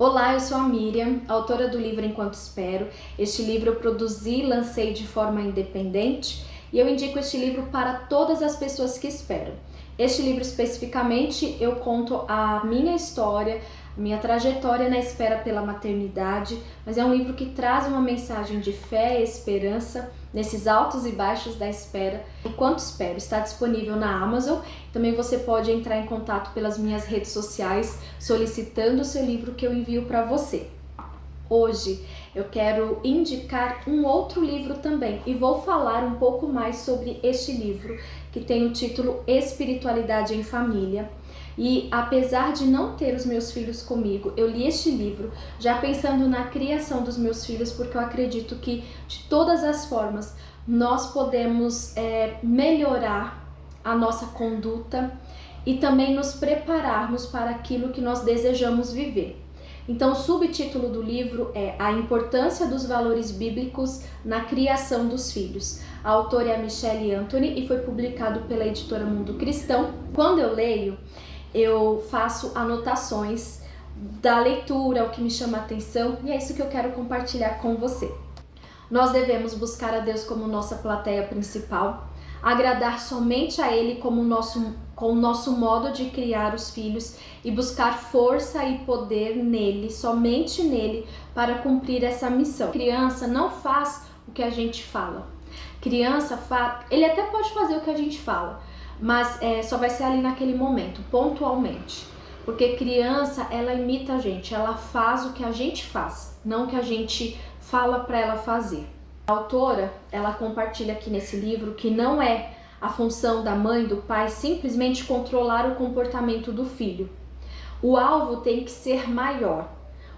Olá, eu sou a Miriam, autora do livro Enquanto Espero. Este livro eu produzi e lancei de forma independente e eu indico este livro para todas as pessoas que esperam. Este livro especificamente eu conto a minha história, a minha trajetória na espera pela maternidade, mas é um livro que traz uma mensagem de fé e esperança nesses altos e baixos da espera. Enquanto Espero está disponível na Amazon. Também você pode entrar em contato pelas minhas redes sociais solicitando o seu livro que eu envio para você. Hoje eu quero indicar um outro livro também e vou falar um pouco mais sobre este livro que tem o título Espiritualidade em Família. E apesar de não ter os meus filhos comigo, eu li este livro já pensando na criação dos meus filhos, porque eu acredito que de todas as formas nós podemos melhorar a nossa conduta e também nos prepararmos para aquilo que nós desejamos viver. Então, o subtítulo do livro é A Importância dos Valores Bíblicos na Criação dos Filhos. A autora é a Michelle Anthony e foi publicado pela editora Mundo Cristão. Quando eu leio, eu faço anotações da leitura, o que me chama a atenção, e é isso que eu quero compartilhar com você. Nós devemos buscar a Deus como nossa plateia principal, agradar somente a Ele com o nosso modo de criar os filhos e buscar força e poder nele, somente nele, para cumprir essa missão. A criança não faz o que a gente fala. Ele até pode fazer o que a gente fala, mas só vai ser ali naquele momento, pontualmente. Porque criança, ela imita a gente, ela faz o que a gente faz, não o que a gente fala para ela fazer. A autora, ela compartilha aqui nesse livro que não é a função da mãe, do pai, simplesmente controlar o comportamento do filho. O alvo tem que ser maior.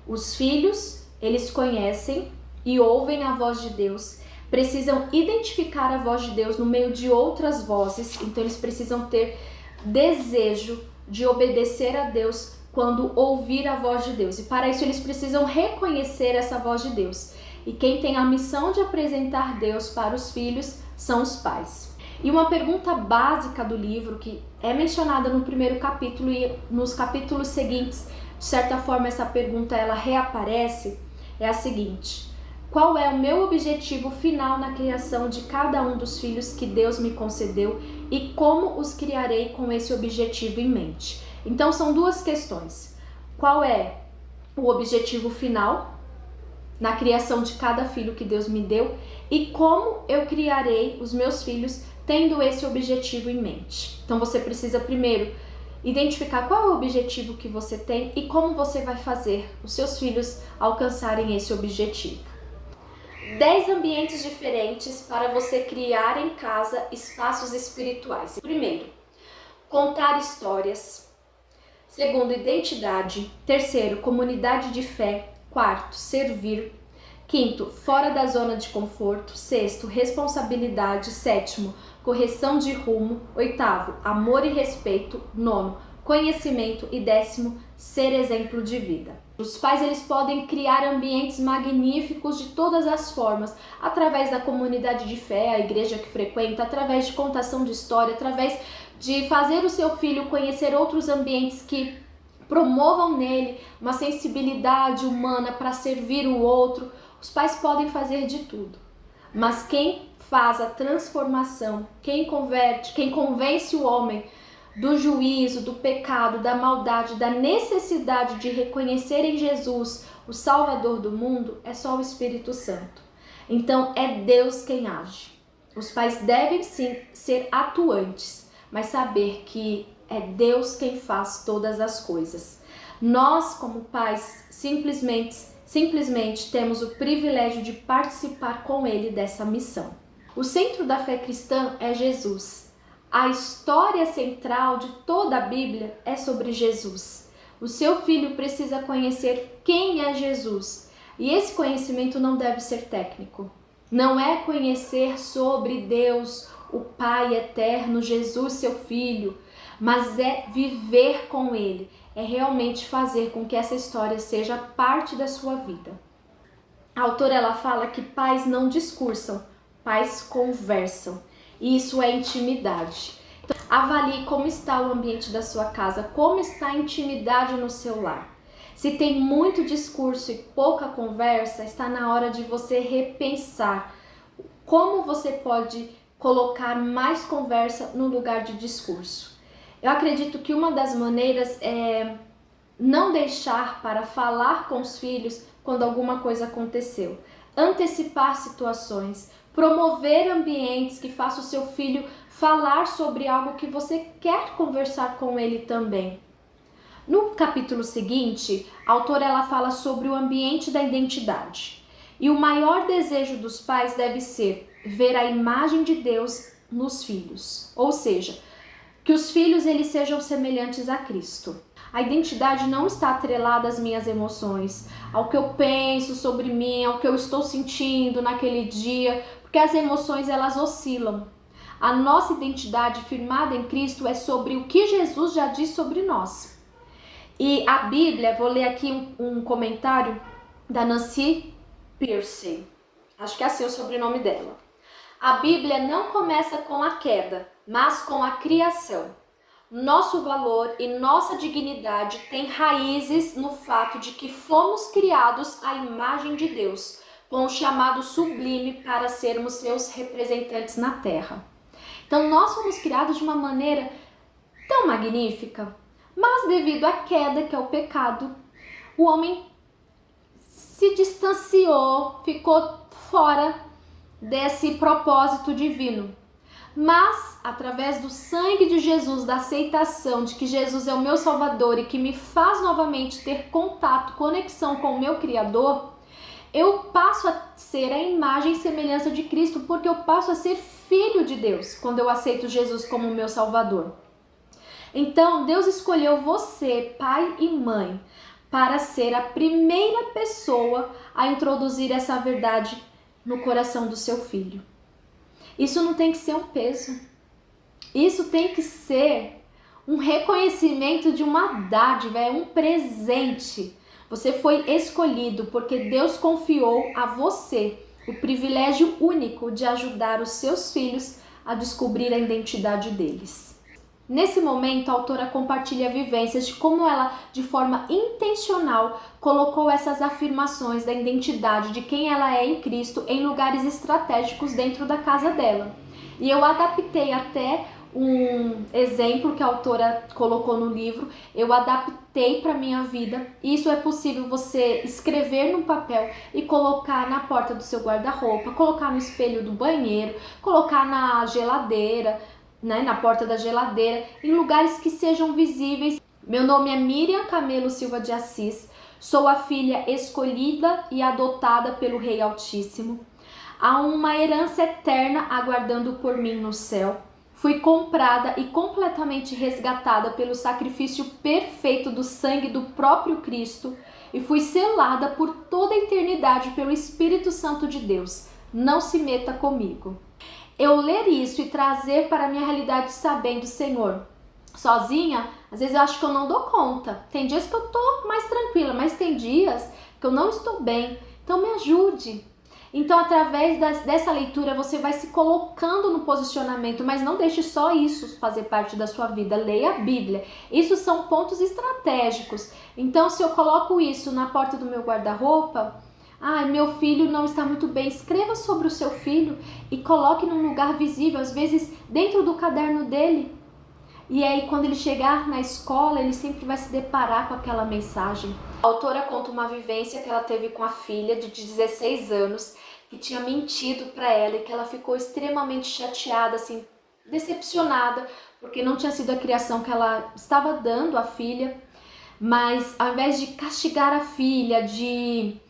Os filhos, eles conhecem e ouvem a voz de Deus, precisam identificar a voz de Deus no meio de outras vozes, então eles precisam ter desejo de obedecer a Deus quando ouvir a voz de Deus. E para isso eles precisam reconhecer essa voz de Deus. E quem tem a missão de apresentar Deus para os filhos são os pais. E uma pergunta básica do livro, que é mencionada no primeiro capítulo e nos capítulos seguintes, de certa forma essa pergunta ela reaparece, é a seguinte: qual é o meu objetivo final na criação de cada um dos filhos que Deus me concedeu e como os criarei com esse objetivo em mente? Então são duas questões. Qual é o objetivo final na criação de cada filho que Deus me deu e como eu criarei os meus filhos tendo esse objetivo em mente? Então você precisa primeiro identificar qual é o objetivo que você tem e como você vai fazer os seus filhos alcançarem esse objetivo. 10 ambientes diferentes para você criar em casa espaços espirituais. Primeiro, contar histórias. Segundo, identidade. Terceiro, comunidade de fé. Quarto, servir. Quinto, fora da zona de conforto. Sexto, responsabilidade. Sétimo, correção de rumo. Oitavo, amor e respeito. Nono, conhecimento. E décimo, ser exemplo de vida. Os pais, eles podem criar ambientes magníficos de todas as formas, através da comunidade de fé, a igreja que frequenta, através de contação de história, através de fazer o seu filho conhecer outros ambientes que promovam nele uma sensibilidade humana para servir o outro. Os pais podem fazer de tudo, mas quem faz a transformação, quem convence o homem do juízo, do pecado, da maldade, da necessidade de reconhecer em Jesus o Salvador do mundo, é só o Espírito Santo. Então é Deus quem age. Os pais devem sim ser atuantes, mas saber que é Deus quem faz todas as coisas. Nós, como pais, simplesmente temos o privilégio de participar com Ele dessa missão. O centro da fé cristã é Jesus. A história central de toda a Bíblia é sobre Jesus. O seu filho precisa conhecer quem é Jesus. E esse conhecimento não deve ser técnico. Não é conhecer sobre Deus, o Pai eterno, Jesus, seu filho, mas é viver com Ele. É realmente fazer com que essa história seja parte da sua vida. A autora, ela fala que pais não discursam, pais conversam. E isso é intimidade. Então, avalie como está o ambiente da sua casa, como está a intimidade no seu lar. Se tem muito discurso e pouca conversa, está na hora de você repensar como você pode colocar mais conversa no lugar de discurso. Eu acredito que uma das maneiras é não deixar para falar com os filhos quando alguma coisa aconteceu. Antecipar situações, promover ambientes que façam o seu filho falar sobre algo que você quer conversar com ele também. No capítulo seguinte, a autora ela fala sobre o ambiente da identidade. E o maior desejo dos pais deve ser ver a imagem de Deus nos filhos, ou seja, que os filhos eles sejam semelhantes a Cristo. A identidade não está atrelada às minhas emoções, ao que eu penso sobre mim, ao que eu estou sentindo naquele dia, porque as emoções elas oscilam. A nossa identidade firmada em Cristo é sobre o que Jesus já diz sobre nós. E a Bíblia, vou ler aqui um comentário da Nancy Pearcey, acho que é assim o sobrenome dela. A Bíblia não começa com a queda, mas com a criação. Nosso valor e nossa dignidade têm raízes no fato de que fomos criados à imagem de Deus, com um chamado sublime para sermos seus representantes na terra. Então nós fomos criados de uma maneira tão magnífica, mas devido à queda, que é o pecado, o homem se distanciou, ficou fora desse propósito divino. Mas, através do sangue de Jesus, da aceitação de que Jesus é o meu Salvador e que me faz novamente ter contato, conexão com o meu Criador, eu passo a ser a imagem e semelhança de Cristo, porque eu passo a ser filho de Deus quando eu aceito Jesus como meu Salvador. Então, Deus escolheu você, pai e mãe, para ser a primeira pessoa a introduzir essa verdade no coração do seu filho. Isso não tem que ser um peso. Isso tem que ser um reconhecimento de uma dádiva, é um presente. Você foi escolhido porque Deus confiou a você o privilégio único de ajudar os seus filhos a descobrir a identidade deles. Nesse momento, a autora compartilha vivências de como ela, de forma intencional, colocou essas afirmações da identidade de quem ela é em Cristo em lugares estratégicos dentro da casa dela. E eu adaptei até um exemplo que a autora colocou no livro, eu adaptei para minha vida. Isso é possível você escrever num papel e colocar na porta do seu guarda-roupa, colocar no espelho do banheiro, colocar na geladeira, na porta da geladeira, em lugares que sejam visíveis. Meu nome é Miriam Camelo Silva de Assis, sou a filha escolhida e adotada pelo Rei Altíssimo. Há uma herança eterna aguardando por mim no céu. Fui comprada e completamente resgatada pelo sacrifício perfeito do sangue do próprio Cristo e fui selada por toda a eternidade pelo Espírito Santo de Deus. Não se meta comigo. Eu ler isso e trazer para a minha realidade sabendo, Senhor, sozinha, às vezes eu acho que eu não dou conta. Tem dias que eu tô mais tranquila, mas tem dias que eu não estou bem. Então me ajude. Então, através dessa leitura, você vai se colocando no posicionamento, mas não deixe só isso fazer parte da sua vida. Leia a Bíblia. Isso são pontos estratégicos. Então, se eu coloco isso na porta do meu guarda-roupa, meu filho não está muito bem, escreva sobre o seu filho e coloque num lugar visível, às vezes dentro do caderno dele. E aí, quando ele chegar na escola, ele sempre vai se deparar com aquela mensagem. A autora conta uma vivência que ela teve com a filha de 16 anos, que tinha mentido para ela e que ela ficou extremamente chateada, assim, decepcionada, porque não tinha sido a criação que ela estava dando à filha. Mas ao invés de castigar a filha, de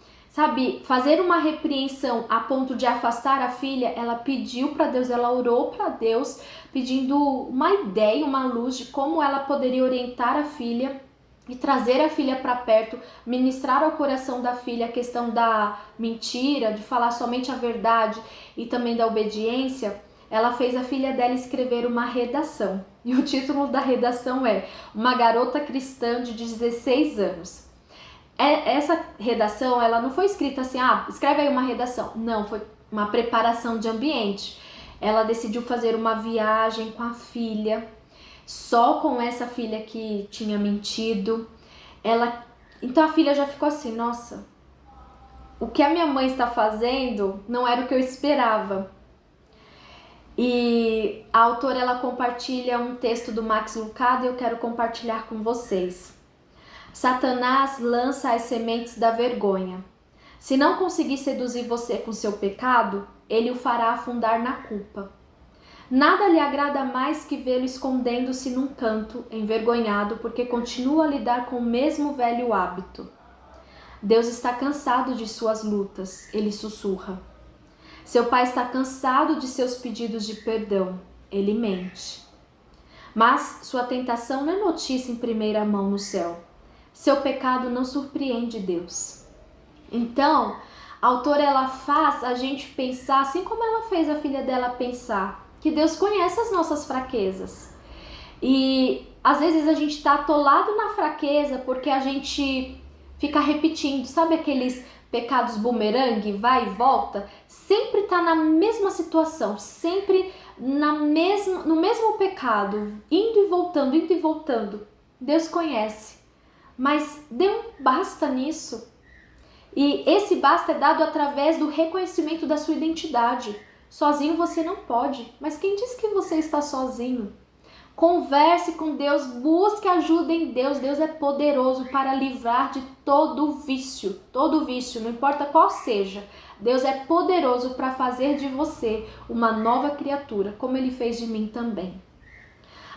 fazer uma repreensão a ponto de afastar a filha, ela pediu para Deus, ela orou para Deus, pedindo uma ideia, uma luz de como ela poderia orientar a filha e trazer a filha para perto, ministrar ao coração da filha a questão da mentira, de falar somente a verdade e também da obediência. Ela fez a filha dela escrever uma redação. E o título da redação é Uma Garota Cristã de 16 anos. Essa redação, ela não foi escrita assim, escreve aí uma redação. Não, foi uma preparação de ambiente. Ela decidiu fazer uma viagem com a filha, só com essa filha que tinha mentido. Ela Então a filha já ficou assim, nossa, o que a minha mãe está fazendo não era o que eu esperava. E a autora, ela compartilha um texto do Max Lucado e eu quero compartilhar com vocês. Satanás lança as sementes da vergonha. Se não conseguir seduzir você com seu pecado, ele o fará afundar na culpa. Nada lhe agrada mais que vê-lo escondendo-se num canto, envergonhado, porque continua a lidar com o mesmo velho hábito. Deus está cansado de suas lutas, ele sussurra. Seu pai está cansado de seus pedidos de perdão, ele mente. Mas sua tentação não é notícia em primeira mão no céu. Seu pecado não surpreende Deus. Então, a autora, ela faz a gente pensar, assim como ela fez a filha dela pensar, que Deus conhece as nossas fraquezas. E às vezes a gente está atolado na fraqueza porque a gente fica repetindo, sabe aqueles pecados bumerangue, vai e volta? Sempre está na mesma situação, sempre no mesmo pecado, indo e voltando, indo e voltando. Deus conhece, mas dê um basta nisso. E esse basta é dado através do reconhecimento da sua identidade. Sozinho você não pode, mas quem diz que você está sozinho? Converse com Deus, busque ajuda em Deus. Deus é poderoso para livrar de todo vício, não importa qual seja. Deus é poderoso para fazer de você uma nova criatura, como Ele fez de mim também.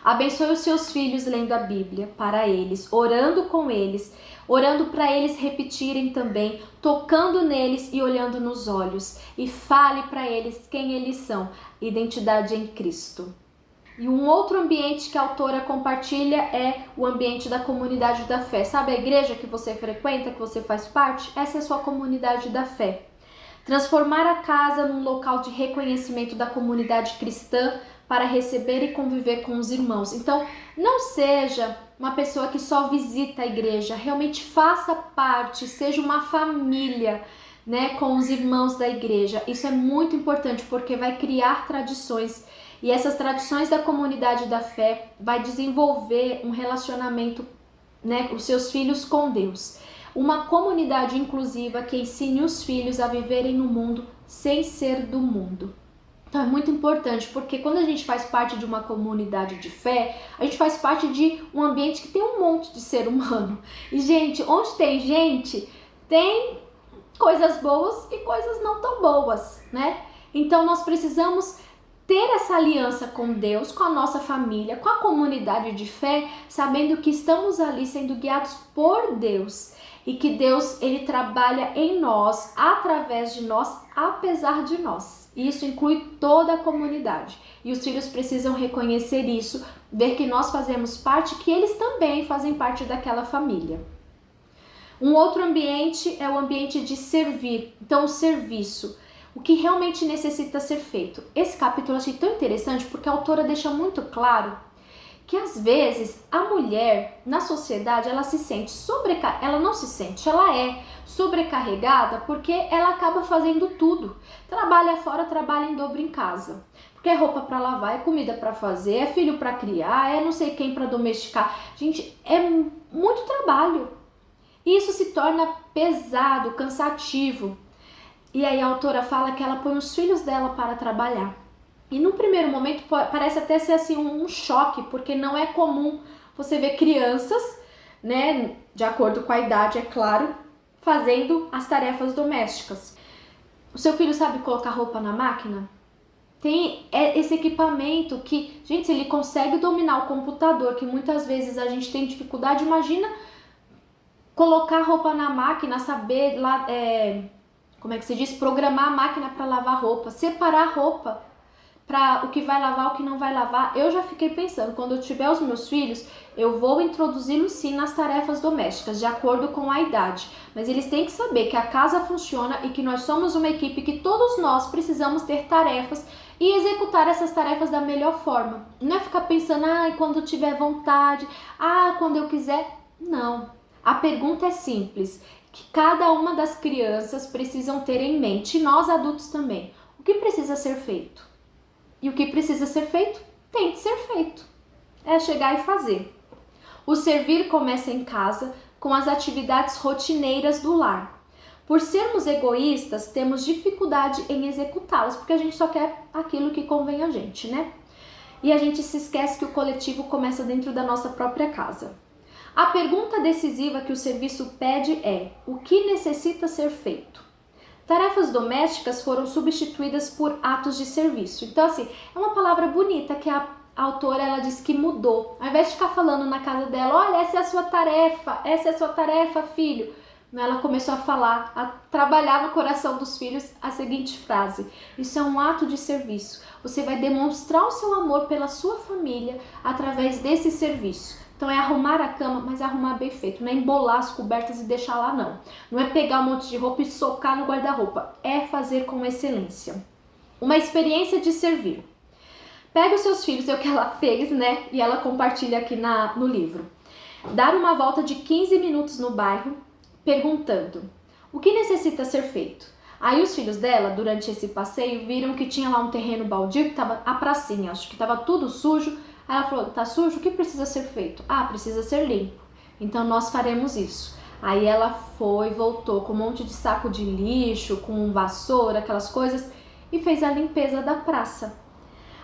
Abençoe os seus filhos lendo a Bíblia para eles, orando com eles, orando para eles repetirem também, tocando neles e olhando nos olhos. E fale para eles quem eles são, identidade em Cristo. E um outro ambiente que a autora compartilha é o ambiente da comunidade da fé. Sabe a igreja que você frequenta, que você faz parte? Essa é a sua comunidade da fé. Transformar a casa num local de reconhecimento da comunidade cristã para receber e conviver com os irmãos. Então, não seja uma pessoa que só visita a igreja, realmente faça parte, seja uma família, né, com os irmãos da igreja. Isso é muito importante porque vai criar tradições e essas tradições da comunidade da fé vai desenvolver um relacionamento, né, com os seus filhos com Deus. Uma comunidade inclusiva que ensine os filhos a viverem no mundo sem ser do mundo. Então é muito importante, porque quando a gente faz parte de uma comunidade de fé, a gente faz parte de um ambiente que tem um monte de ser humano. E, gente, onde tem gente, tem coisas boas e coisas não tão boas, né? Então nós precisamos ter essa aliança com Deus, com a nossa família, com a comunidade de fé, sabendo que estamos ali sendo guiados por Deus e que Deus, ele trabalha em nós, através de nós, apesar de nós. E isso inclui toda a comunidade. E os filhos precisam reconhecer isso, ver que nós fazemos parte, que eles também fazem parte daquela família. Um outro ambiente é o ambiente de servir. Então, o serviço. O que realmente necessita ser feito. Esse capítulo eu achei tão interessante porque a autora deixa muito claro que às vezes a mulher na sociedade ela se sente sobrecarregada, ela não se sente, ela é sobrecarregada porque ela acaba fazendo tudo. Trabalha fora, trabalha em dobro em casa. Porque é roupa para lavar, é comida para fazer, é filho para criar, é não sei quem para domesticar. Gente, é muito trabalho. E isso se torna pesado, cansativo. E aí a autora fala que ela põe os filhos dela para trabalhar. E num primeiro momento parece até ser assim um choque, porque não é comum você ver crianças, né, de acordo com a idade, é claro, fazendo as tarefas domésticas. O seu filho sabe colocar roupa na máquina? Tem esse equipamento que, gente, se ele consegue dominar o computador, que muitas vezes a gente tem dificuldade, imagina colocar roupa na máquina, saber lá, como é que se diz? Programar a máquina para lavar roupa, separar a roupa para o que vai lavar, o que não vai lavar. Eu já fiquei pensando, quando eu tiver os meus filhos, eu vou introduzi-los sim nas tarefas domésticas, de acordo com a idade. Mas eles têm que saber que a casa funciona e que nós somos uma equipe, que todos nós precisamos ter tarefas e executar essas tarefas da melhor forma. Não é ficar pensando, quando eu tiver vontade, quando eu quiser. Não. A pergunta é simples, que cada uma das crianças precisam ter em mente, e nós adultos também. O que precisa ser feito? E o que precisa ser feito, tem que ser feito. É chegar e fazer. O servir começa em casa, com as atividades rotineiras do lar. Por sermos egoístas, temos dificuldade em executá-las, porque a gente só quer aquilo que convém a gente, né? E a gente se esquece que o coletivo começa dentro da nossa própria casa. A pergunta decisiva que o serviço pede é: o que necessita ser feito? Tarefas domésticas foram substituídas por atos de serviço. Então, assim, é uma palavra bonita que a autora, ela diz que mudou. Ao invés de ficar falando na casa dela, olha, essa é a sua tarefa, filho. Ela começou a falar, a trabalhar no coração dos filhos a seguinte frase: isso é um ato de serviço. Você vai demonstrar o seu amor pela sua família através desse serviço. Então é arrumar a cama, mas arrumar bem feito. Não é embolar as cobertas e deixar lá, não. Não é pegar um monte de roupa e socar no guarda-roupa. É fazer com excelência. Uma experiência de servir. Pega os seus filhos, é o que ela fez, né? E ela compartilha aqui no livro. Dar uma volta de 15 minutos no bairro, perguntando: o que necessita ser feito? Aí os filhos dela, durante esse passeio, viram que tinha lá um terreno baldio, que estava a pracinha, acho que estava tudo sujo. Aí ela falou: tá sujo? O que precisa ser feito? Ah, precisa ser limpo. Então nós faremos isso. Aí ela foi, voltou com um monte de saco de lixo, com vassoura, aquelas coisas, e fez a limpeza da praça.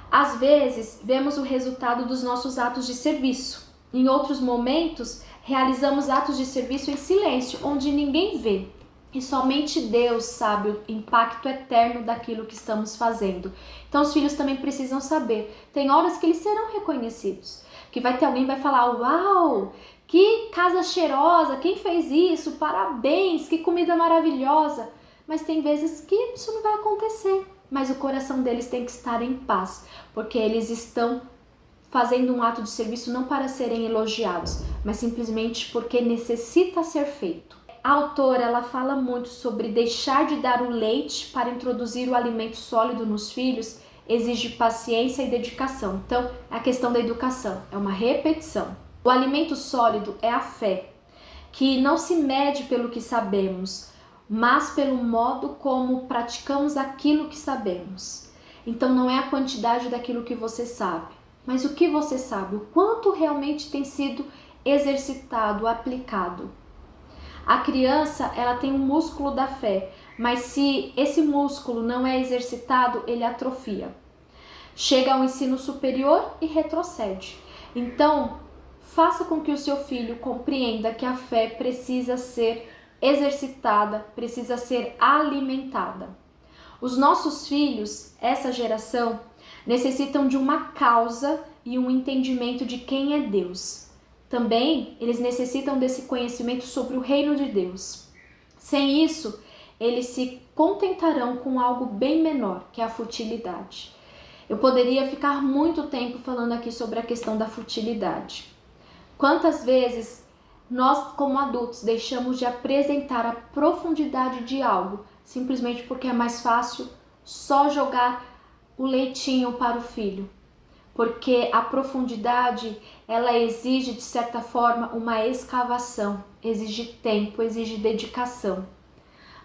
Às vezes, vemos o resultado dos nossos atos de serviço. Em outros momentos, realizamos atos de serviço em silêncio, onde ninguém vê. E somente Deus sabe o impacto eterno daquilo que estamos fazendo. Então os filhos também precisam saber. Tem horas que eles serão reconhecidos. Que vai ter alguém que vai falar: uau, que casa cheirosa, quem fez isso? Parabéns, que comida maravilhosa. Mas tem vezes que isso não vai acontecer. Mas o coração deles tem que estar em paz. Porque eles estão fazendo um ato de serviço não para serem elogiados, mas simplesmente porque necessita ser feito. A autora, ela fala muito sobre deixar de dar o leite para introduzir o alimento sólido nos filhos, exige paciência e dedicação. Então, a questão da educação é uma repetição. O alimento sólido é a fé, que não se mede pelo que sabemos, mas pelo modo como praticamos aquilo que sabemos. Então, não é a quantidade daquilo que você sabe, mas o que você sabe, o quanto realmente tem sido exercitado, aplicado. A criança, ela tem um músculo da fé, mas se esse músculo não é exercitado, ele atrofia. Chega ao ensino superior e retrocede. Então, faça com que o seu filho compreenda que a fé precisa ser exercitada, precisa ser alimentada. Os nossos filhos, essa geração, necessitam de uma causa e um entendimento de quem é Deus. Também eles necessitam desse conhecimento sobre o reino de Deus. Sem isso, eles se contentarão com algo bem menor, que é a futilidade. Eu poderia ficar muito tempo falando aqui sobre a questão da futilidade. Quantas vezes nós, como adultos, deixamos de apresentar a profundidade de algo simplesmente porque é mais fácil só jogar o leitinho para o filho? Porque a profundidade, ela exige, de certa forma, uma escavação, exige tempo, exige dedicação.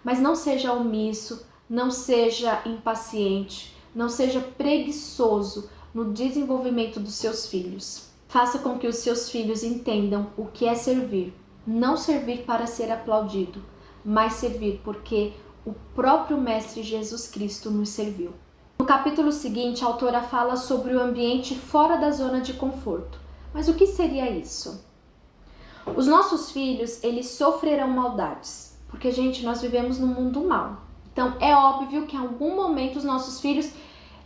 Mas não seja omisso, não seja impaciente, não seja preguiçoso no desenvolvimento dos seus filhos. Faça com que os seus filhos entendam o que é servir. Não servir para ser aplaudido, mas servir porque o próprio Mestre Jesus Cristo nos serviu. No capítulo seguinte, a autora fala sobre o ambiente fora da zona de conforto. Mas o que seria isso? Os nossos filhos, eles sofrerão maldades, porque, gente, nós vivemos num mundo mau. Então, é óbvio que em algum momento os nossos filhos,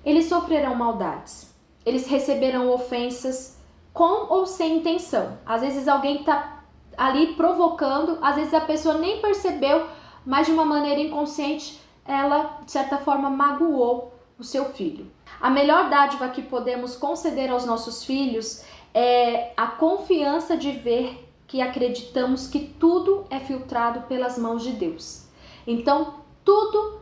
eles sofrerão maldades. Eles receberão ofensas com ou sem intenção. Às vezes alguém está ali provocando, às vezes a pessoa nem percebeu, mas de uma maneira inconsciente, ela, de certa forma, magoou o seu filho. A melhor dádiva que podemos conceder aos nossos filhos é a confiança de ver que acreditamos que tudo é filtrado pelas mãos de Deus. Então, tudo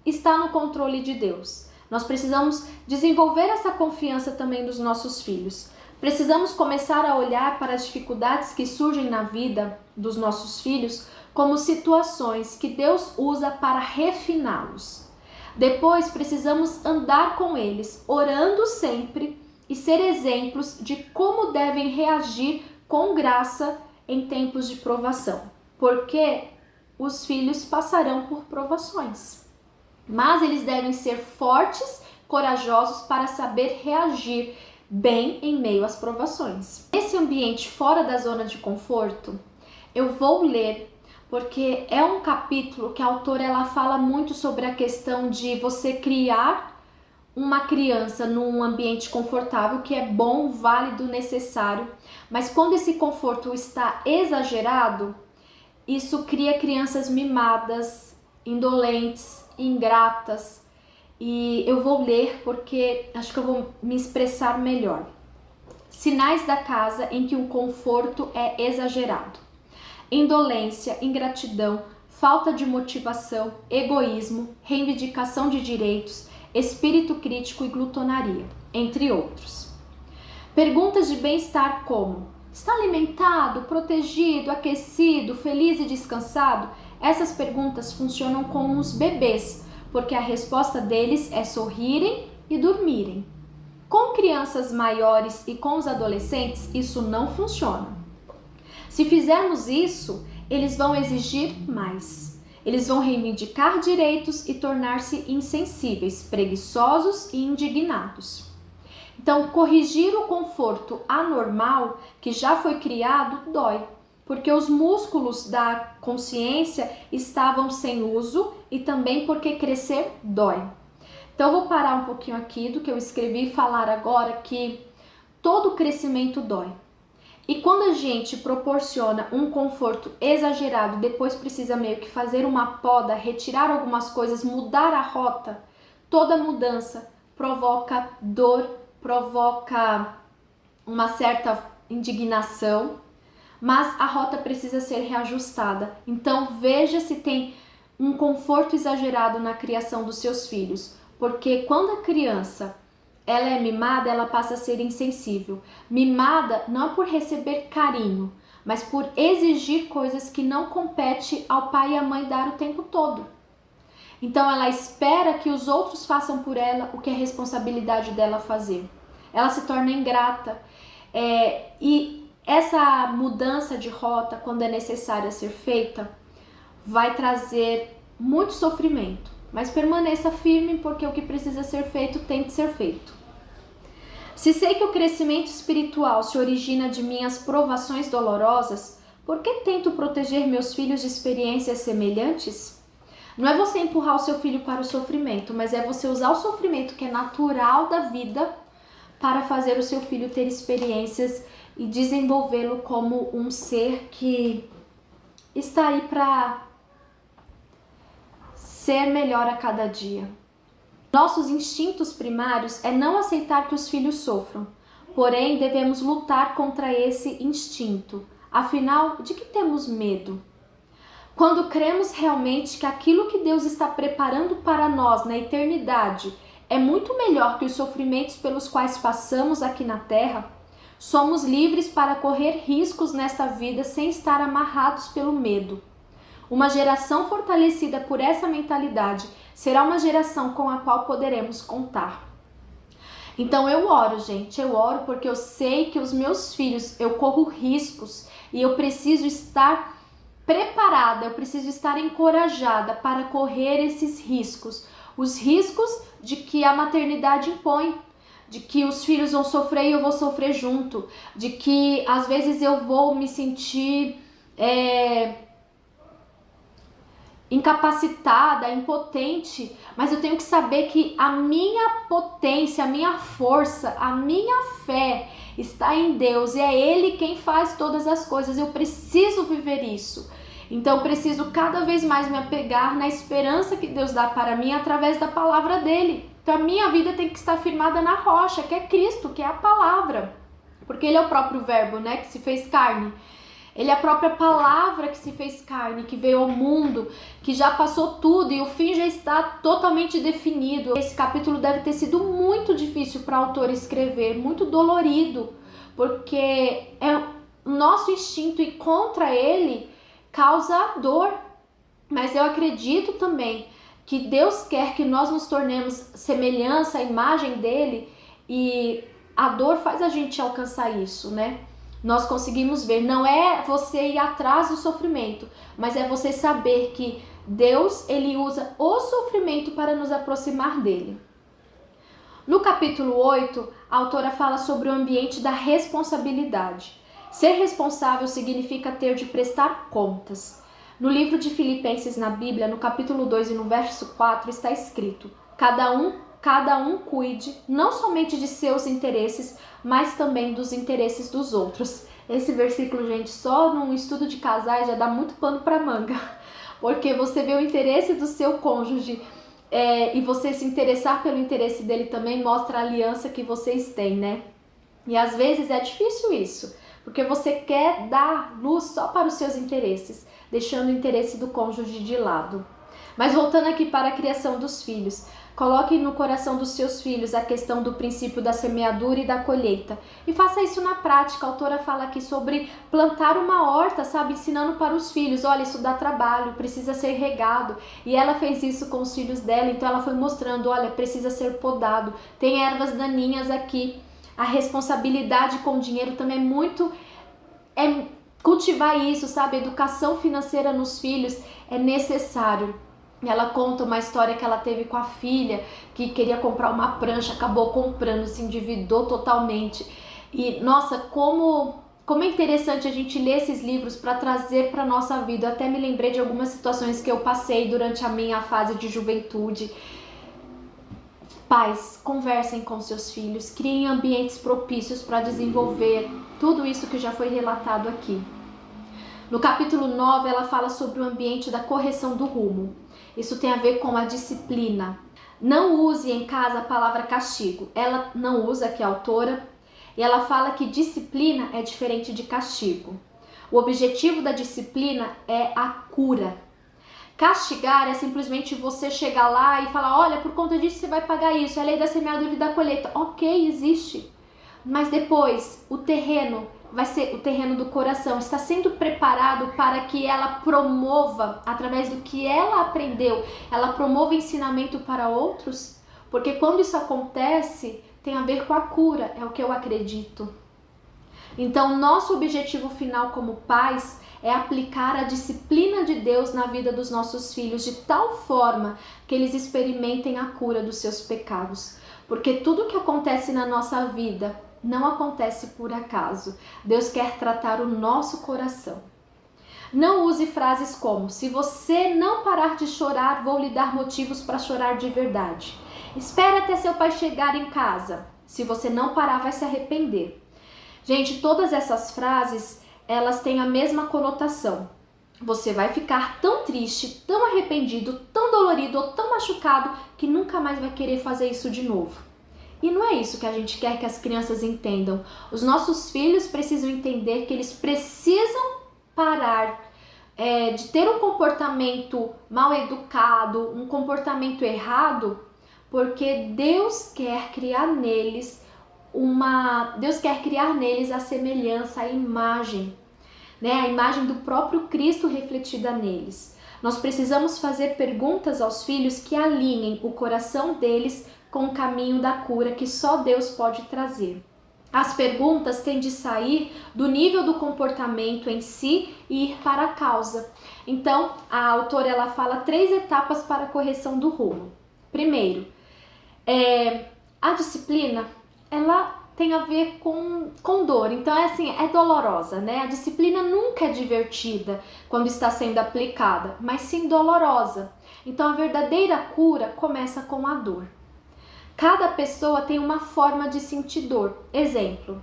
está no controle de Deus. Nós precisamos desenvolver essa confiança também dos nossos filhos. Precisamos começar a olhar para as dificuldades que surgem na vida dos nossos filhos como situações que Deus usa para refiná-los. Depois precisamos andar com eles, orando sempre e ser exemplos de como devem reagir com graça em tempos de provação, porque os filhos passarão por provações. Mas eles devem ser fortes, corajosos para saber reagir bem em meio às provações. Nesse ambiente fora da zona de conforto, eu vou ler, porque é um capítulo que a autora ela fala muito sobre a questão de você criar uma criança num ambiente confortável, que é bom, válido, necessário, mas quando esse conforto está exagerado, isso cria crianças mimadas, indolentes, ingratas. E eu vou ler porque acho que eu vou me expressar melhor. Sinais da casa em que o conforto é exagerado: indolência, ingratidão, falta de motivação, egoísmo, reivindicação de direitos, espírito crítico e glutonaria, entre outros. Perguntas de bem-estar como: está alimentado, protegido, aquecido, feliz e descansado? Essas perguntas funcionam com os bebês, porque a resposta deles é sorrirem e dormirem. Com crianças maiores e com os adolescentes, isso não funciona. Se fizermos isso, eles vão exigir mais. Eles vão reivindicar direitos e tornar-se insensíveis, preguiçosos e indignados. Então, corrigir o conforto anormal que já foi criado dói, porque os músculos da consciência estavam sem uso e também porque crescer dói. Então, eu vou parar um pouquinho aqui do que eu escrevi e falar agora que todo crescimento dói. E quando a gente proporciona um conforto exagerado, depois precisa meio que fazer uma poda, retirar algumas coisas, mudar a rota, toda mudança provoca dor, provoca uma certa indignação, mas a rota precisa ser reajustada. Então veja se tem um conforto exagerado na criação dos seus filhos, porque quando a criança ela é mimada, ela passa a ser insensível. Mimada não é por receber carinho, mas por exigir coisas que não compete ao pai e à mãe dar o tempo todo. Então ela espera que os outros façam por ela o que é responsabilidade dela fazer. Ela se torna ingrata. E essa mudança de rota, quando é necessária ser feita, vai trazer muito sofrimento. Mas permaneça firme, porque o que precisa ser feito tem que ser feito. Se sei que o crescimento espiritual se origina de minhas provações dolorosas, por que tento proteger meus filhos de experiências semelhantes? Não é você empurrar o seu filho para o sofrimento, mas é você usar o sofrimento que é natural da vida para fazer o seu filho ter experiências e desenvolvê-lo como um ser que está aí para ser melhor a cada dia. Nossos instintos primários é não aceitar que os filhos sofram, porém devemos lutar contra esse instinto. Afinal, de que temos medo? Quando cremos realmente que aquilo que Deus está preparando para nós na eternidade é muito melhor que os sofrimentos pelos quais passamos aqui na Terra, somos livres para correr riscos nesta vida sem estar amarrados pelo medo. Uma geração fortalecida por essa mentalidade será uma geração com a qual poderemos contar. Então eu oro, gente, eu oro porque eu sei que os meus filhos, eu corro riscos e eu preciso estar preparada, eu preciso estar encorajada para correr esses riscos. Os riscos de que a maternidade impõe, de que os filhos vão sofrer e eu vou sofrer junto, de que às vezes eu vou me sentir incapacitada, impotente, mas eu tenho que saber que a minha potência, a minha força, a minha fé está em Deus e é Ele quem faz todas as coisas. Eu preciso viver isso. Então eu preciso cada vez mais me apegar na esperança que Deus dá para mim através da palavra dele. Então a minha vida tem que estar firmada na rocha, que é Cristo, que é a palavra. Porque Ele é o próprio verbo, né, que se fez carne. Ele é a própria palavra que se fez carne, que veio ao mundo, que já passou tudo e o fim já está totalmente definido. Esse capítulo deve ter sido muito difícil para o autor escrever, muito dolorido, porque é o nosso instinto e contra ele causa dor. Mas eu acredito também que Deus quer que nós nos tornemos semelhança à imagem dele e a dor faz a gente alcançar isso, né? nós conseguimos ver. Não é você ir atrás do sofrimento, mas é você saber que Deus, ele usa o sofrimento para nos aproximar dele. No capítulo 8, a autora fala sobre o ambiente da responsabilidade. Ser responsável significa ter de prestar contas. No livro de Filipenses na Bíblia, no capítulo 2 e no verso 4, está escrito: cada um cuide não somente de seus interesses, mas também dos interesses dos outros. Esse versículo, gente, só num estudo de casais já dá muito pano para manga, porque você vê o interesse do seu cônjuge e você se interessar pelo interesse dele também mostra a aliança que vocês têm, né? E às vezes é difícil isso, porque você quer dar luz só para os seus interesses, deixando o interesse do cônjuge de lado. Mas voltando aqui para a criação dos filhos, coloque no coração dos seus filhos a questão do princípio da semeadura e da colheita. E faça isso na prática. A autora fala aqui sobre plantar uma horta, sabe? Ensinando para os filhos. Olha, isso dá trabalho, precisa ser regado. E ela fez isso com os filhos dela, então ela foi mostrando, olha, precisa ser podado. Tem ervas daninhas aqui. A responsabilidade com o dinheiro também é cultivar isso, sabe? Educação financeira nos filhos é necessário. Ela conta uma história que ela teve com a filha, que queria comprar uma prancha, acabou comprando, se endividou totalmente. E, nossa, como é interessante a gente ler esses livros para trazer para a nossa vida. Eu até me lembrei de algumas situações que eu passei durante a minha fase de juventude. Pais, conversem com seus filhos, criem ambientes propícios para desenvolver tudo isso que já foi relatado aqui. No capítulo 9, ela fala sobre o ambiente da correção do rumo. Isso tem a ver com a disciplina. Não use em casa a palavra castigo. Ela não usa aqui a autora. E ela fala que disciplina é diferente de castigo. O objetivo da disciplina é a cura. Castigar é simplesmente você chegar lá e falar, olha, por conta disso você vai pagar isso, é a lei da semeadura e da colheita. Ok, existe. Mas depois, o terreno vai ser o terreno do coração, está sendo preparado para que ela promova, através do que ela aprendeu, ela promova ensinamento para outros? Porque quando isso acontece, tem a ver com a cura, é o que eu acredito. Então, nosso objetivo final como pais é aplicar a disciplina de Deus na vida dos nossos filhos de tal forma que eles experimentem a cura dos seus pecados. Porque tudo que acontece na nossa vida não acontece por acaso. Deus quer tratar o nosso coração. Não use frases como: se você não parar de chorar, vou lhe dar motivos para chorar de verdade. Espere até seu pai chegar em casa. Se você não parar, vai se arrepender. Gente, todas essas frases, elas têm a mesma conotação. Você vai ficar tão triste, tão arrependido, tão dolorido ou tão machucado que nunca mais vai querer fazer isso de novo. E não é isso que a gente quer que as crianças entendam. Os nossos filhos precisam entender que eles precisam parar de ter um comportamento mal educado, um comportamento errado, porque Deus quer criar neles a semelhança, a imagem, né? A imagem do próprio Cristo refletida neles. Nós precisamos fazer perguntas aos filhos que alinhem o coração deles com o caminho da cura que só Deus pode trazer. As perguntas têm de sair do nível do comportamento em si e ir para a causa. Então, a autora ela fala 3 etapas para a correção do rumo. Primeiro, a disciplina, ela tem a ver com dor, então é dolorosa, né? A disciplina nunca é divertida quando está sendo aplicada, mas sim dolorosa. Então a verdadeira cura começa com a dor. Cada pessoa tem uma forma de sentir dor. Exemplo,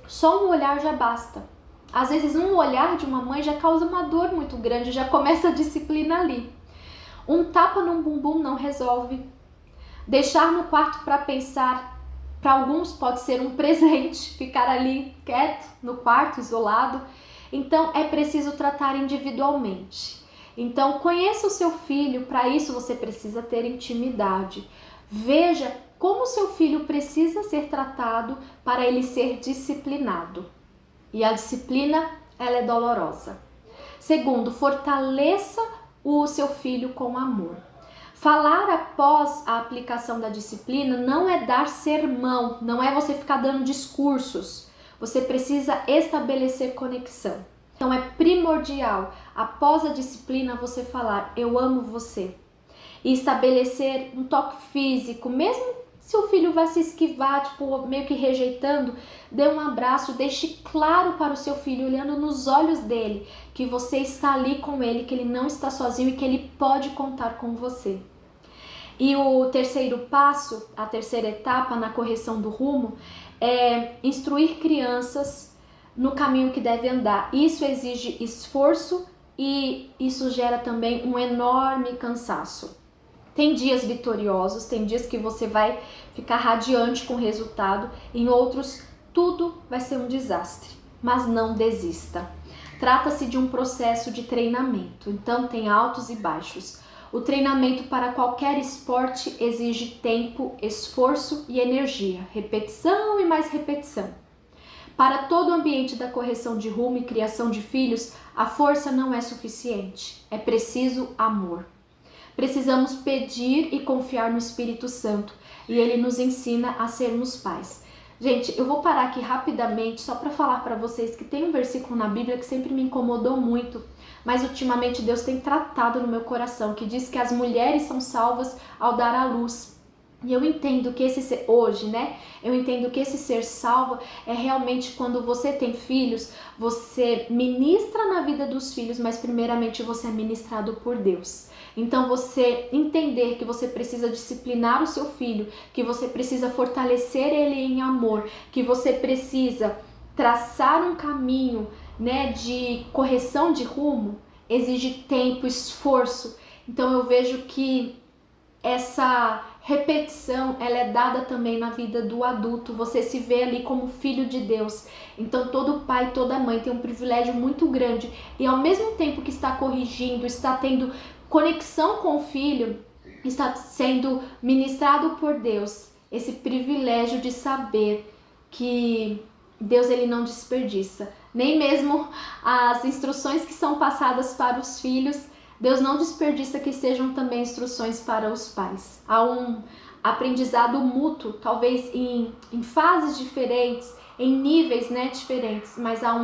só um olhar já basta. Às vezes um olhar de uma mãe já causa uma dor muito grande, já começa a disciplina ali. Um tapa num bumbum não resolve. Deixar no quarto para pensar, para alguns pode ser um presente, ficar ali quieto no quarto, isolado. Então é preciso tratar individualmente. Então conheça o seu filho, para isso você precisa ter intimidade. Veja como seu filho precisa ser tratado para ele ser disciplinado. E a disciplina, ela é dolorosa. Segundo, fortaleça o seu filho com amor. Falar após a aplicação da disciplina não é dar sermão, não é você ficar dando discursos. você precisa estabelecer conexão. Então é primordial, após a disciplina, você falar, eu amo você. E estabelecer um toque físico, mesmo se o filho vai se esquivar, tipo, meio que rejeitando, dê um abraço, deixe claro para o seu filho, olhando nos olhos dele, que você está ali com ele, que ele não está sozinho e que ele pode contar com você. E o terceiro passo, a terceira etapa na correção do rumo, é instruir crianças no caminho que deve andar. Isso exige esforço e isso gera também um enorme cansaço. Tem dias vitoriosos, tem dias que você vai ficar radiante com o resultado, em outros tudo vai ser um desastre, mas não desista. Trata-se de um processo de treinamento, então tem altos e baixos. O treinamento para qualquer esporte exige tempo, esforço e energia, repetição e mais repetição. Para todo o ambiente da correção de rumo e criação de filhos, a força não é suficiente, é preciso amor. Precisamos pedir e confiar no Espírito Santo e ele nos ensina a sermos pais. Gente, eu vou parar aqui rapidamente só para falar para vocês que tem um versículo na Bíblia que sempre me incomodou muito, mas ultimamente Deus tem tratado no meu coração, que diz que as mulheres são salvas ao dar à luz. E eu entendo que esse ser, hoje, né? Eu entendo que esse ser salvo é realmente quando você tem filhos, você ministra na vida dos filhos, mas primeiramente você é ministrado por Deus. Então você entender que você precisa disciplinar o seu filho, que você precisa fortalecer ele em amor, que você precisa traçar um caminho, né, de correção de rumo, exige tempo, esforço. Então eu vejo que essa repetição, ela é dada também na vida do adulto, você se vê ali como filho de Deus. Então todo pai, toda mãe tem um privilégio muito grande e ao mesmo tempo que está corrigindo, está tendo conexão com o filho, está sendo ministrado por Deus, esse privilégio de saber que Deus ele não desperdiça, nem mesmo as instruções que são passadas para os filhos, Deus não desperdiça que sejam também instruções para os pais. Há um aprendizado mútuo, talvez em fases diferentes, em níveis, né, diferentes, mas há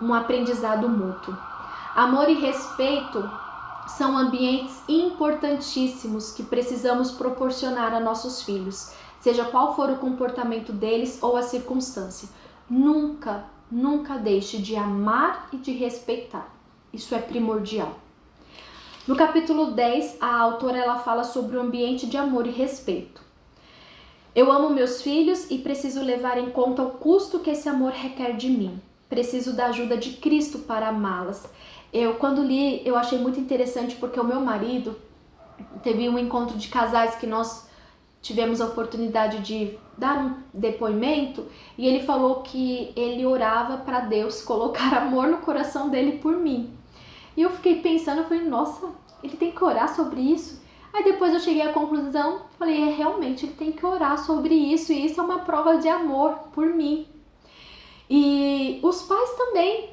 um aprendizado mútuo. Amor e respeito são ambientes importantíssimos que precisamos proporcionar a nossos filhos, seja qual for o comportamento deles ou a circunstância. Nunca deixe de amar e de respeitar. Isso é primordial. No capítulo 10, a autora ela fala sobre o ambiente de amor e respeito. Eu amo meus filhos e preciso levar em conta o custo que esse amor requer de mim. Preciso da ajuda de Cristo para amá-las. Quando li, eu achei muito interessante porque o meu marido teve um encontro de casais que nós tivemos a oportunidade de dar um depoimento e ele falou que ele orava para Deus colocar amor no coração dele por mim. E eu fiquei pensando, eu falei, nossa, ele tem que orar sobre isso? Aí depois eu cheguei à conclusão, falei, realmente, ele tem que orar sobre isso, e isso é uma prova de amor por mim. E os pais também,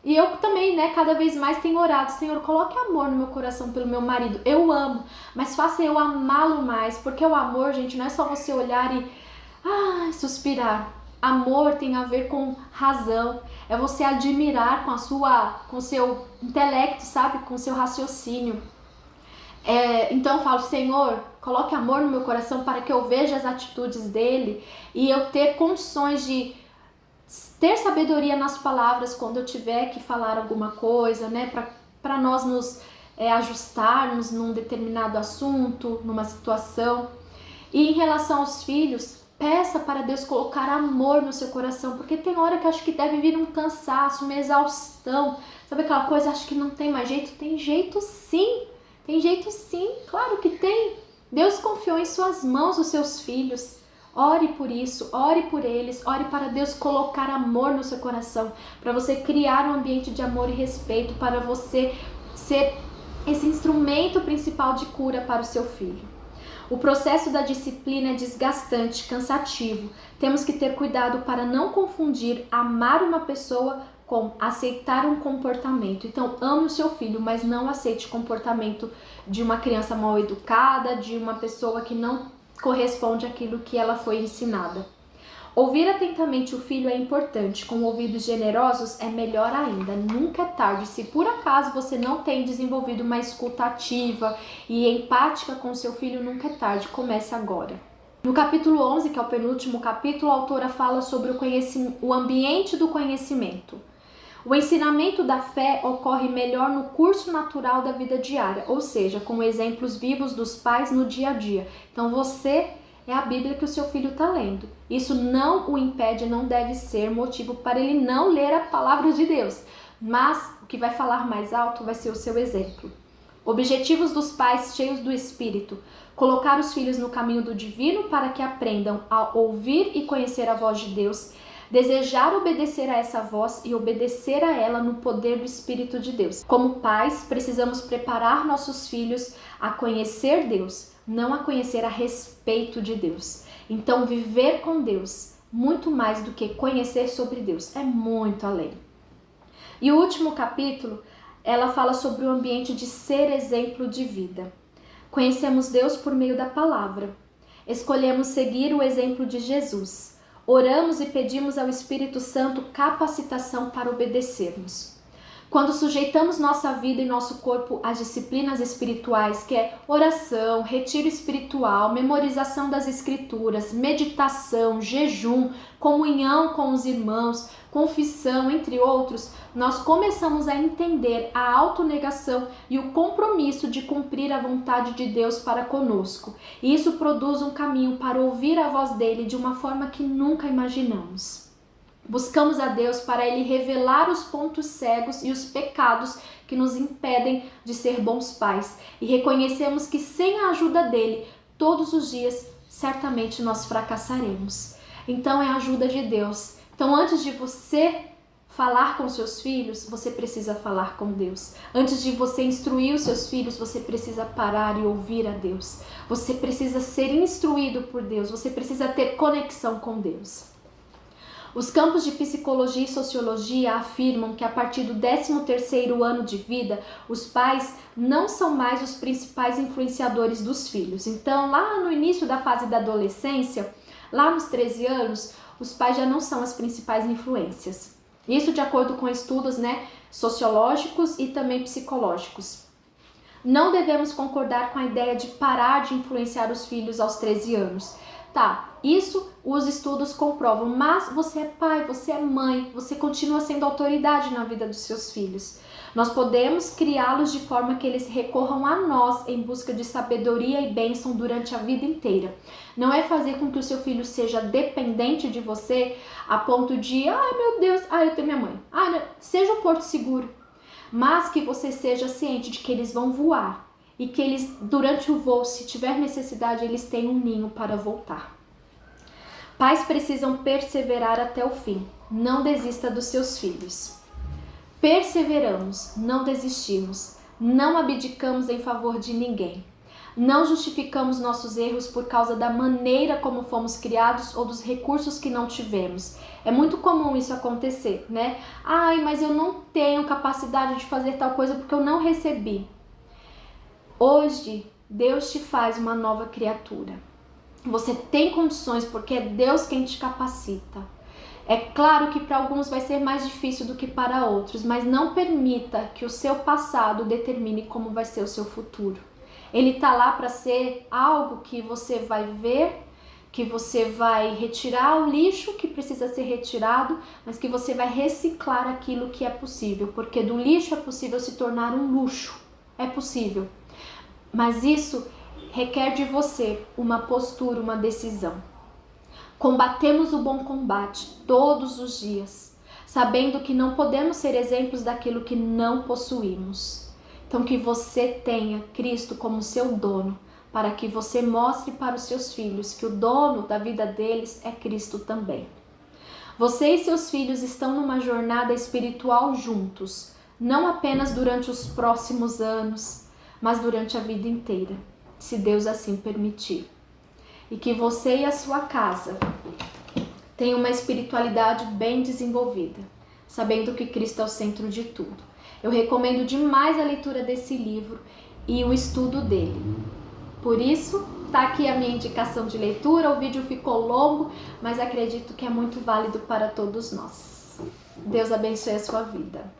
e eu também, né, cada vez mais tenho orado, Senhor, coloque amor no meu coração pelo meu marido, eu amo, mas faça eu amá-lo mais, porque o amor, gente, não é só você olhar e suspirar. Amor tem a ver com razão, é você admirar com o seu intelecto, sabe, com o seu raciocínio. Então eu falo, Senhor, coloque amor no meu coração para que eu veja as atitudes dele e eu ter condições de ter sabedoria nas palavras quando eu tiver que falar alguma coisa, né, para nós nos ajustarmos num determinado assunto, numa situação. E em relação aos filhos, peça para Deus colocar amor no seu coração, porque tem hora que acho que deve vir um cansaço, uma exaustão, sabe aquela coisa, acho que não tem mais jeito? Tem jeito sim, claro que tem. Deus confiou em suas mãos os seus filhos. Ore por isso, ore por eles, ore para Deus colocar amor no seu coração, para você criar um ambiente de amor e respeito, para você ser esse instrumento principal de cura para o seu filho. O processo da disciplina é desgastante, cansativo. Temos que ter cuidado para não confundir amar uma pessoa com aceitar um comportamento. Então, ame o seu filho, mas não aceite o comportamento de uma criança mal educada, de uma pessoa que não corresponde àquilo que ela foi ensinada. Ouvir atentamente o filho é importante, com ouvidos generosos é melhor ainda. Nunca é tarde. Se por acaso você não tem desenvolvido uma escuta ativa e empática com seu filho, nunca é tarde. Comece agora. No capítulo 11, que é o penúltimo capítulo, a autora fala sobre o ambiente do conhecimento. O ensinamento da fé ocorre melhor no curso natural da vida diária, ou seja, com exemplos vivos dos pais no dia a dia. Então você é a Bíblia que o seu filho está lendo. Isso não o impede, não deve ser motivo para ele não ler a palavra de Deus. Mas o que vai falar mais alto vai ser o seu exemplo. Objetivos dos pais cheios do Espírito: colocar os filhos no caminho do divino para que aprendam a ouvir e conhecer a voz de Deus, desejar obedecer a essa voz e obedecer a ela no poder do Espírito de Deus. Como pais, precisamos preparar nossos filhos a conhecer Deus, não a conhecer a respeito de Deus. Então, viver com Deus, muito mais do que conhecer sobre Deus, é muito além. E o último capítulo, ela fala sobre o ambiente de ser exemplo de vida. Conhecemos Deus por meio da palavra. Escolhemos seguir o exemplo de Jesus. Oramos e pedimos ao Espírito Santo capacitação para obedecermos. Quando sujeitamos nossa vida e nosso corpo às disciplinas espirituais, que é oração, retiro espiritual, memorização das escrituras, meditação, jejum, comunhão com os irmãos, confissão, entre outros, nós começamos a entender a autonegação e o compromisso de cumprir a vontade de Deus para conosco. E isso produz um caminho para ouvir a voz dele de uma forma que nunca imaginamos. Buscamos a Deus para Ele revelar os pontos cegos e os pecados que nos impedem de ser bons pais. E reconhecemos que sem a ajuda dele, todos os dias, certamente nós fracassaremos. Então é a ajuda de Deus. Então antes de você falar com seus filhos, você precisa falar com Deus. Antes de você instruir os seus filhos, você precisa parar e ouvir a Deus. Você precisa ser instruído por Deus. Você precisa ter conexão com Deus. Os campos de psicologia e sociologia afirmam que a partir do 13º ano de vida, os pais não são mais os principais influenciadores dos filhos. Então, lá no início da fase da adolescência, lá nos 13 anos, os pais já não são as principais influências. Isso de acordo com estudos, sociológicos e também psicológicos. Não devemos concordar com a ideia de parar de influenciar os filhos aos 13 anos. Tá, isso os estudos comprovam, mas você é pai, você é mãe, você continua sendo autoridade na vida dos seus filhos. Nós podemos criá-los de forma que eles recorram a nós em busca de sabedoria e bênção durante a vida inteira. Não é fazer com que o seu filho seja dependente de você a ponto de, ai meu Deus, eu tenho minha mãe. Seja um porto seguro, mas que você seja ciente de que eles vão voar. E que eles, durante o voo, se tiver necessidade, eles têm um ninho para voltar. Pais precisam perseverar até o fim. Não desista dos seus filhos. Perseveramos, não desistimos. Não abdicamos em favor de ninguém. Não justificamos nossos erros por causa da maneira como fomos criados ou dos recursos que não tivemos. É muito comum isso acontecer, mas eu não tenho capacidade de fazer tal coisa porque eu não recebi. Hoje, Deus te faz uma nova criatura. Você tem condições porque é Deus quem te capacita. É claro que para alguns vai ser mais difícil do que para outros, mas não permita que o seu passado determine como vai ser o seu futuro. Ele está lá para ser algo que você vai ver, que você vai retirar o lixo que precisa ser retirado, mas que você vai reciclar aquilo que é possível, porque do lixo é possível se tornar um luxo. É possível. Mas isso requer de você uma postura, uma decisão. Combatemos o bom combate todos os dias, sabendo que não podemos ser exemplos daquilo que não possuímos. Então que você tenha Cristo como seu dono, para que você mostre para os seus filhos que o dono da vida deles é Cristo também. Você e seus filhos estão numa jornada espiritual juntos, não apenas durante os próximos anos, mas durante a vida inteira, se Deus assim permitir. E que você e a sua casa tenham uma espiritualidade bem desenvolvida, sabendo que Cristo é o centro de tudo. Eu recomendo demais a leitura desse livro e o estudo dele. Por isso, tá aqui a minha indicação de leitura. O vídeo ficou longo, mas acredito que é muito válido para todos nós. Deus abençoe a sua vida.